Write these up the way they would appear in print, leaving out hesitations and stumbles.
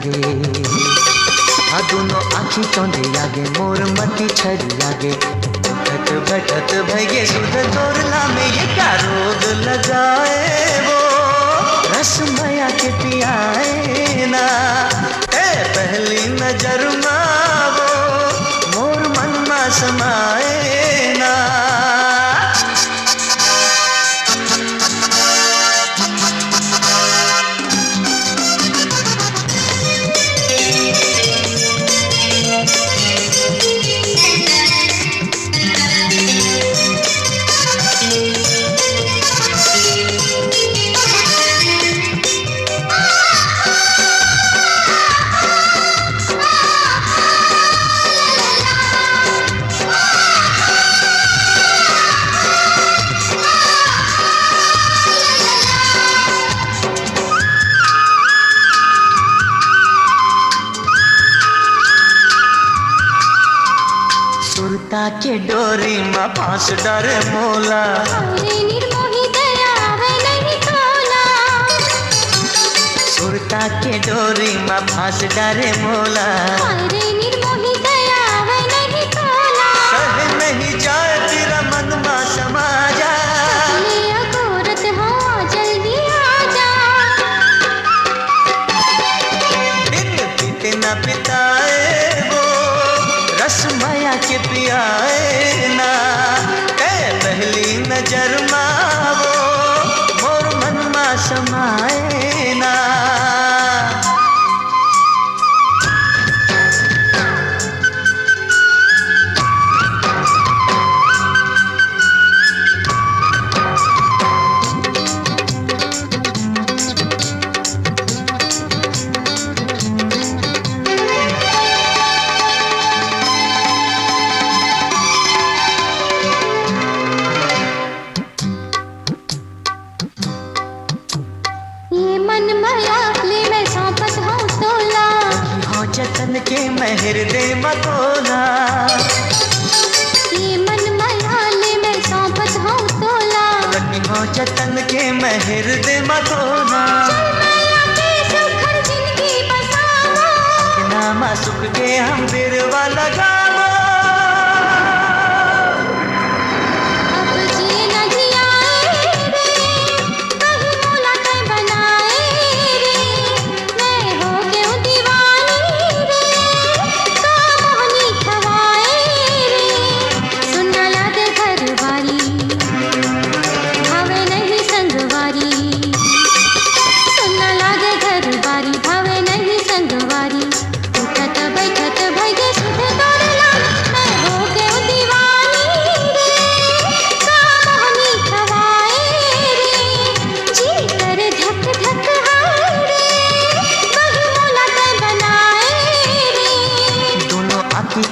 आगे, हाँ दोनों आँखी चौंधे आगे, मोर मती छरी आगे। उठत बैठत भगे सुध तोरला में ये का रोग लगाए वो, रस माया के पियाए ना। ए पहली नजर माँ वो मोर मन मा समाए ना। सुरता के डोरी में फांस डरे मोला, निर्मोही दया वे नहीं तोला। सुरता के डोरी में फांस डरे मोला, निर्मोही दया वे नहीं तोला। सह नहीं जाए तेरा मन मा समा जा, अघोरत हो जल्दी आजा। दिन बीते न बिताए वो, रस माया के पियाए ना। ए पहली नजर माँ वो मोर मन मा समाए ना। जतन के महर दे मतोला, ये मन मयाले मैं सौंपत हूँ तोला। रखी हो जतन के महर दे मतोला, जिंदगी बसावो, नामा सुख के हम बिरवा लगावो।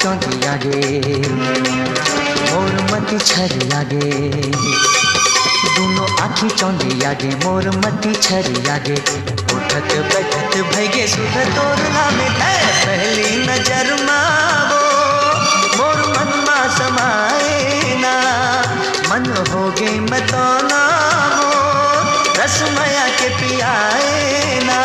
चौंधी आगे, मोर मती छरी आगे। दोनों आँखी चौंधी आगे, मोर मती छरी आगे। उठत बैठत भगे सुध तोरला में है पहली नजर माँ वो मोर मन मा समाए ना। मन हो गई मैं तो ना हो, रस माया के पियाए ना।